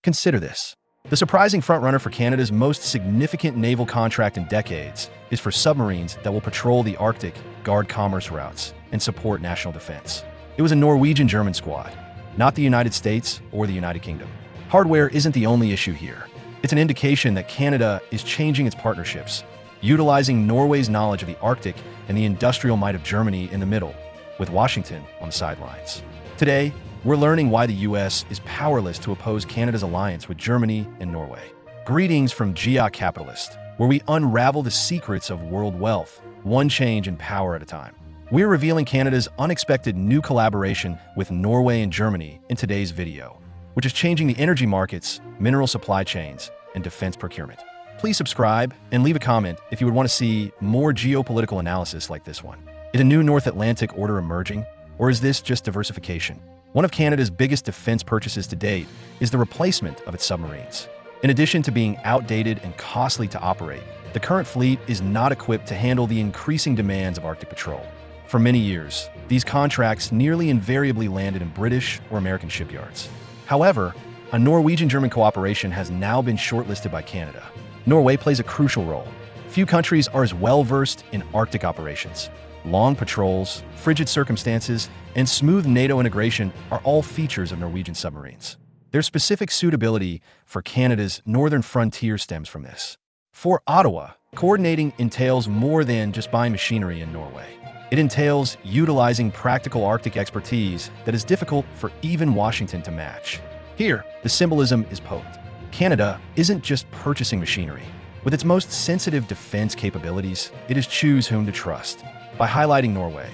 Consider this. The surprising frontrunner for Canada's most significant naval contract in decades is for submarines that will patrol the Arctic, guard commerce routes, and support national defense. It was a Norwegian-German squad, not the United States or the United Kingdom. Hardware isn't the only issue here. It's an indication that Canada is changing its partnerships, utilizing Norway's knowledge of the Arctic and the industrial might of Germany in the middle, with Washington on the sidelines. Today, we're learning why the U.S. is powerless to oppose Canada's alliance with Germany and Norway. Greetings from Geopolitics, where we unravel the secrets of world wealth, one change in power at a time. We're revealing Canada's unexpected new collaboration with Norway and Germany in today's video, which is changing the energy markets, mineral supply chains, and defense procurement. Please subscribe and leave a comment if you would want to see more geopolitical analysis like this one. Is a new North Atlantic order emerging, or is this just diversification? One of Canada's biggest defense purchases to date is the replacement of its submarines. In addition to being outdated and costly to operate, the current fleet is not equipped to handle the increasing demands of Arctic patrol. For many years, these contracts nearly invariably landed in British or American shipyards. However, a Norwegian-German cooperation has now been shortlisted by Canada. Norway plays a crucial role. Few countries are as well-versed in Arctic operations. Long patrols, frigid circumstances, and smooth NATO integration are all features of Norwegian submarines. Their specific suitability for Canada's northern frontier stems from this. For Ottawa, coordinating entails more than just buying machinery in Norway. It entails utilizing practical Arctic expertise that is difficult for even Washington to match. Here, the symbolism is potent. Canada isn't just purchasing machinery. With its most sensitive defense capabilities, it is choose whom to trust. By highlighting Norway,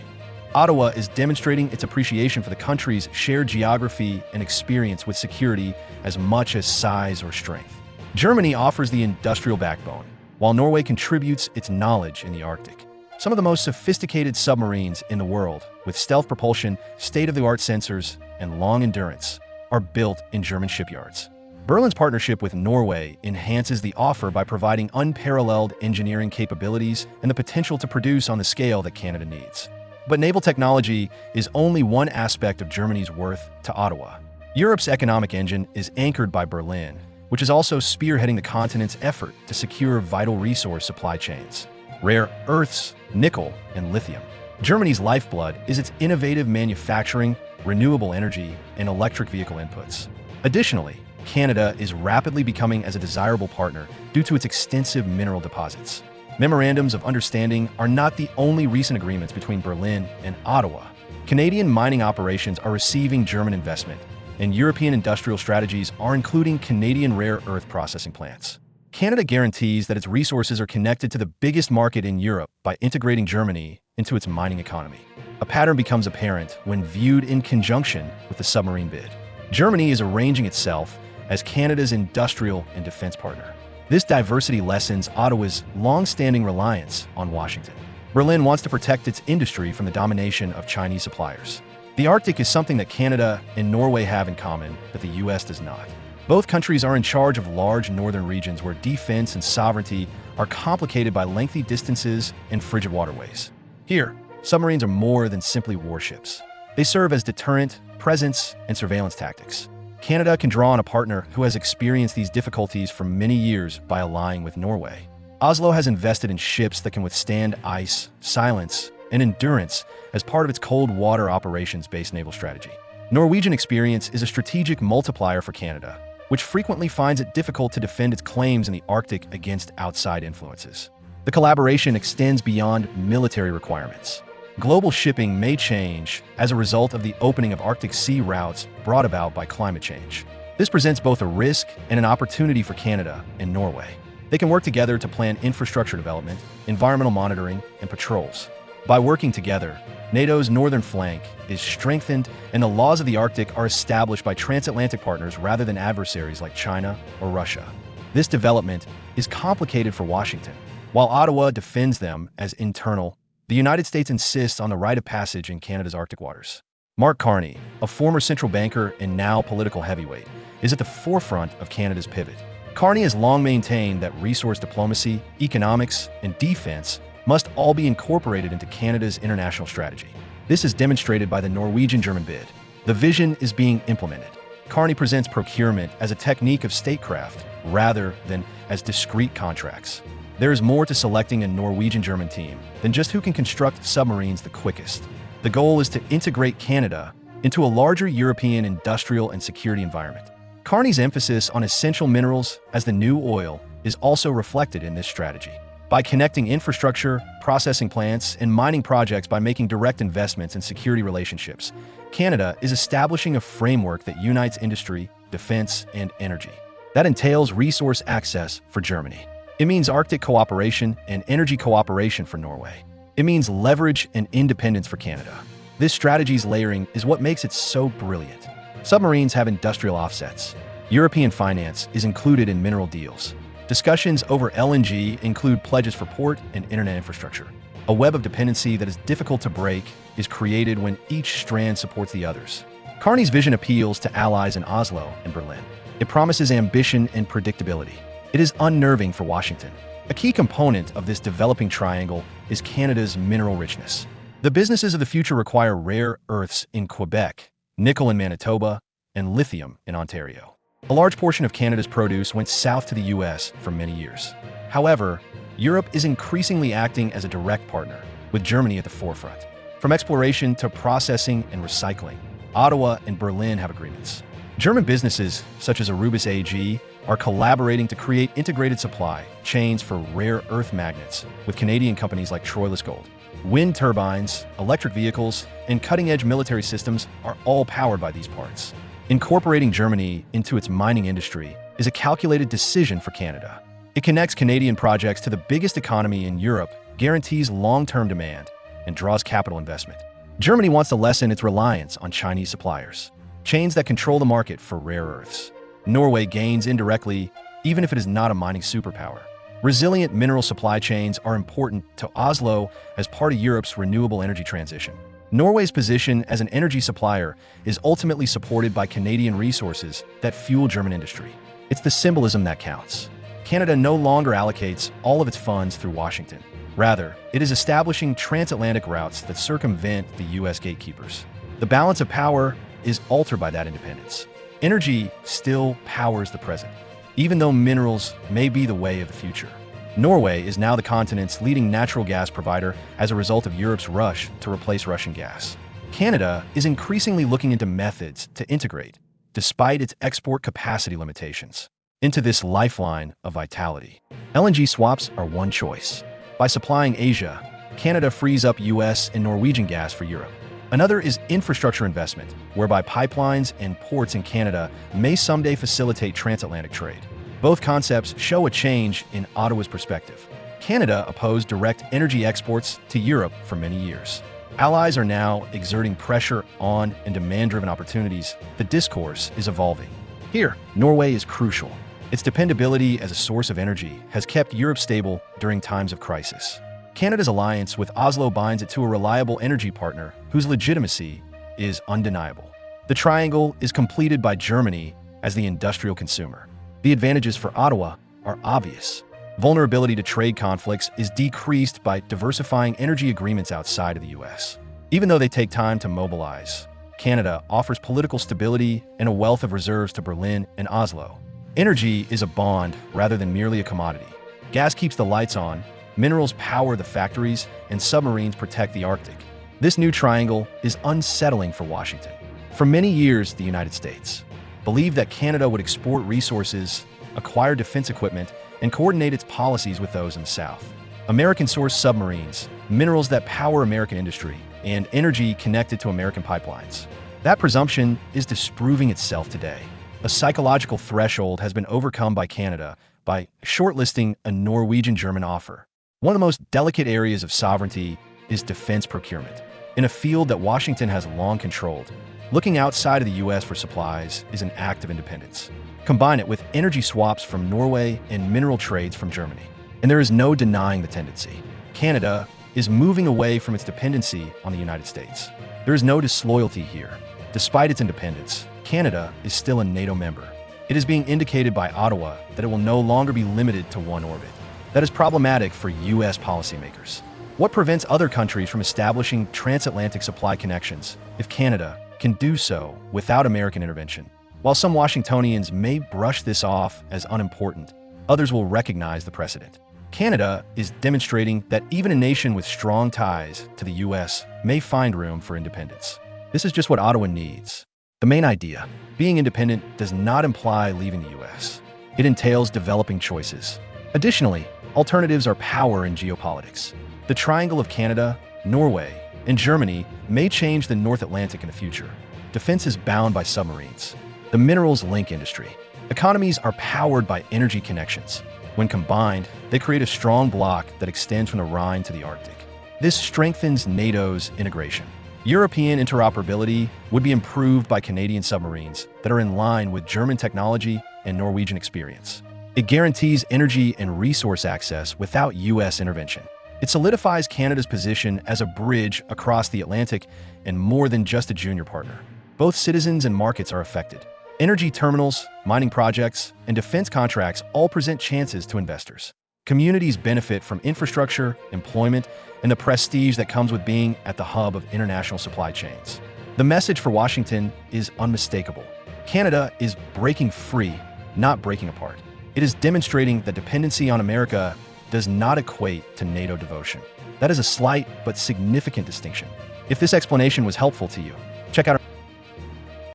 Ottawa is demonstrating its appreciation for the country's shared geography and experience with security as much as size or strength. Germany offers the industrial backbone, while Norway contributes its knowledge in the Arctic. Some of the most sophisticated submarines in the world, with stealth propulsion, state-of-the-art sensors, and long endurance, are built in German shipyards. Berlin's partnership with Norway enhances the offer by providing unparalleled engineering capabilities and the potential to produce on the scale that Canada needs. But naval technology is only one aspect of Germany's worth to Ottawa. Europe's economic engine is anchored by Berlin, which is also spearheading the continent's effort to secure vital resource supply chains, rare earths, nickel, and lithium. Germany's lifeblood is its innovative manufacturing, renewable energy, and electric vehicle inputs. Additionally, Canada is rapidly becoming as a desirable partner due to its extensive mineral deposits. Memorandums of understanding are not the only recent agreements between Berlin and Ottawa. Canadian mining operations are receiving German investment, and European industrial strategies are including Canadian rare earth processing plants. Canada guarantees that its resources are connected to the biggest market in Europe by integrating Germany into its mining economy. A pattern becomes apparent when viewed in conjunction with the submarine bid. Germany is arranging itself as Canada's industrial and defense partner. This diversity lessens Ottawa's long-standing reliance on Washington. Berlin wants to protect its industry from the domination of Chinese suppliers. The Arctic is something that Canada and Norway have in common that the U.S. does not. Both countries are in charge of large northern regions where defense and sovereignty are complicated by lengthy distances and frigid waterways. Here, submarines are more than simply warships. They serve as deterrent, presence, and surveillance tactics. Canada can draw on a partner who has experienced these difficulties for many years by allying with Norway. Oslo has invested in ships that can withstand ice, silence, and endurance as part of its cold water operations-based naval strategy. Norwegian experience is a strategic multiplier for Canada, which frequently finds it difficult to defend its claims in the Arctic against outside influences. The collaboration extends beyond military requirements. Global shipping may change as a result of the opening of Arctic sea routes brought about by climate change. This presents both a risk and an opportunity for Canada and Norway. They can work together to plan infrastructure development, environmental monitoring, and patrols. By working together, NATO's northern flank is strengthened and the laws of the Arctic are established by transatlantic partners rather than adversaries like China or Russia. This development is complicated for Washington. While Ottawa defends them as internal, the United States insists on the right of passage in Canada's Arctic waters. Mark Carney, a former central banker and now political heavyweight, is at the forefront of Canada's pivot. Carney has long maintained that resource diplomacy, economics, and defense must all be incorporated into Canada's international strategy. This is demonstrated by the Norwegian-German bid. The vision is being implemented. Carney presents procurement as a technique of statecraft rather than as discrete contracts. There is more to selecting a Norwegian-German team than just who can construct submarines the quickest. The goal is to integrate Canada into a larger European industrial and security environment. Carney's emphasis on essential minerals as the new oil is also reflected in this strategy. By connecting infrastructure, processing plants, and mining projects by making direct investments in security relationships, Canada is establishing a framework that unites industry, defense, and energy. That entails resource access for Germany. It means Arctic cooperation and energy cooperation for Norway. It means leverage and independence for Canada. This strategy's layering is what makes it so brilliant. Submarines have industrial offsets. European finance is included in mineral deals. Discussions over LNG include pledges for port and internet infrastructure. A web of dependency that is difficult to break is created when each strand supports the others. Carney's vision appeals to allies in Oslo and Berlin. It promises ambition and predictability. It is unnerving for Washington. A key component of this developing triangle is Canada's mineral richness. The businesses of the future require rare earths in Quebec, nickel in Manitoba, and lithium in Ontario. A large portion of Canada's produce went south to the U.S. for many years. However, Europe is increasingly acting as a direct partner, with Germany at the forefront. From exploration to processing and recycling, Ottawa and Berlin have agreements. German businesses, such as Arubis AG, are collaborating to create integrated supply chains for rare earth magnets with Canadian companies like Troilus Gold. Wind turbines, electric vehicles, and cutting-edge military systems are all powered by these parts. Incorporating Germany into its mining industry is a calculated decision for Canada. It connects Canadian projects to the biggest economy in Europe, guarantees long-term demand, and draws capital investment. Germany wants to lessen its reliance on Chinese suppliers, chains that control the market for rare earths. Norway gains indirectly, even if it is not a mining superpower. Resilient mineral supply chains are important to Oslo as part of Europe's renewable energy transition. Norway's position as an energy supplier is ultimately supported by Canadian resources that fuel German industry. It's the symbolism that counts. Canada no longer allocates all of its funds through Washington. Rather, it is establishing transatlantic routes that circumvent the U.S. gatekeepers. The balance of power is altered by that independence. Energy still powers the present, even though minerals may be the way of the future. Norway is now the continent's leading natural gas provider as a result of Europe's rush to replace Russian gas. Canada is increasingly looking into methods to integrate, despite its export capacity limitations, into this lifeline of vitality. LNG swaps are one choice. By supplying Asia, Canada frees up U.S. and Norwegian gas for Europe. Another is infrastructure investment, whereby pipelines and ports in Canada may someday facilitate transatlantic trade. Both concepts show a change in Ottawa's perspective. Canada opposed direct energy exports to Europe for many years. Allies are now exerting pressure on and demand-driven opportunities. The discourse is evolving. Here, Norway is crucial. Its dependability as a source of energy has kept Europe stable during times of crisis. Canada's alliance with Oslo binds it to a reliable energy partner whose legitimacy is undeniable. The triangle is completed by Germany as the industrial consumer. The advantages for Ottawa are obvious. Vulnerability to trade conflicts is decreased by diversifying energy agreements outside of the U.S. Even though they take time to mobilize, Canada offers political stability and a wealth of reserves to Berlin and Oslo. Energy is a bond rather than merely a commodity. Gas keeps the lights on, minerals power the factories, and submarines protect the Arctic. This new triangle is unsettling for Washington. For many years, the United States believed that Canada would export resources, acquire defense equipment, and coordinate its policies with those in the South. American-sourced submarines, minerals that power American industry, and energy connected to American pipelines. That presumption is disproving itself today. A psychological threshold has been overcome by Canada by shortlisting a Norwegian-German offer. One of the most delicate areas of sovereignty is defense procurement. In a field that Washington has long controlled, looking outside of the U.S. for supplies is an act of independence. Combine it with energy swaps from Norway and mineral trades from Germany, and there is no denying the tendency. Canada is moving away from its dependency on the United States. There is no disloyalty here. Despite its independence, Canada is still a NATO member. It is being indicated by Ottawa that it will no longer be limited to one orbit. That is problematic for U.S. policymakers. What prevents other countries from establishing transatlantic supply connections if Canada can do so without American intervention? While some Washingtonians may brush this off as unimportant, others will recognize the precedent. Canada is demonstrating that even a nation with strong ties to the U.S. may find room for independence. This is just what Ottawa needs. The main idea: being independent does not imply leaving the U.S. It entails developing choices. Additionally, alternatives are power in geopolitics. The triangle of Canada, Norway, and Germany may change the North Atlantic in the future. Defense is bound by submarines. The minerals link industry. Economies are powered by energy connections. When combined, they create a strong bloc that extends from the Rhine to the Arctic. This strengthens NATO's integration. European interoperability would be improved by Canadian submarines that are in line with German technology and Norwegian experience. It guarantees energy and resource access without U.S. intervention. It solidifies Canada's position as a bridge across the Atlantic and more than just a junior partner. Both citizens and markets are affected. Energy terminals, mining projects, and defense contracts all present chances to investors. Communities benefit from infrastructure, employment, and the prestige that comes with being at the hub of international supply chains. The message for Washington is unmistakable. Canada is breaking free, not breaking apart. It is demonstrating that dependency on America does not equate to NATO devotion. That is a slight but significant distinction. If this explanation was helpful to you, check out our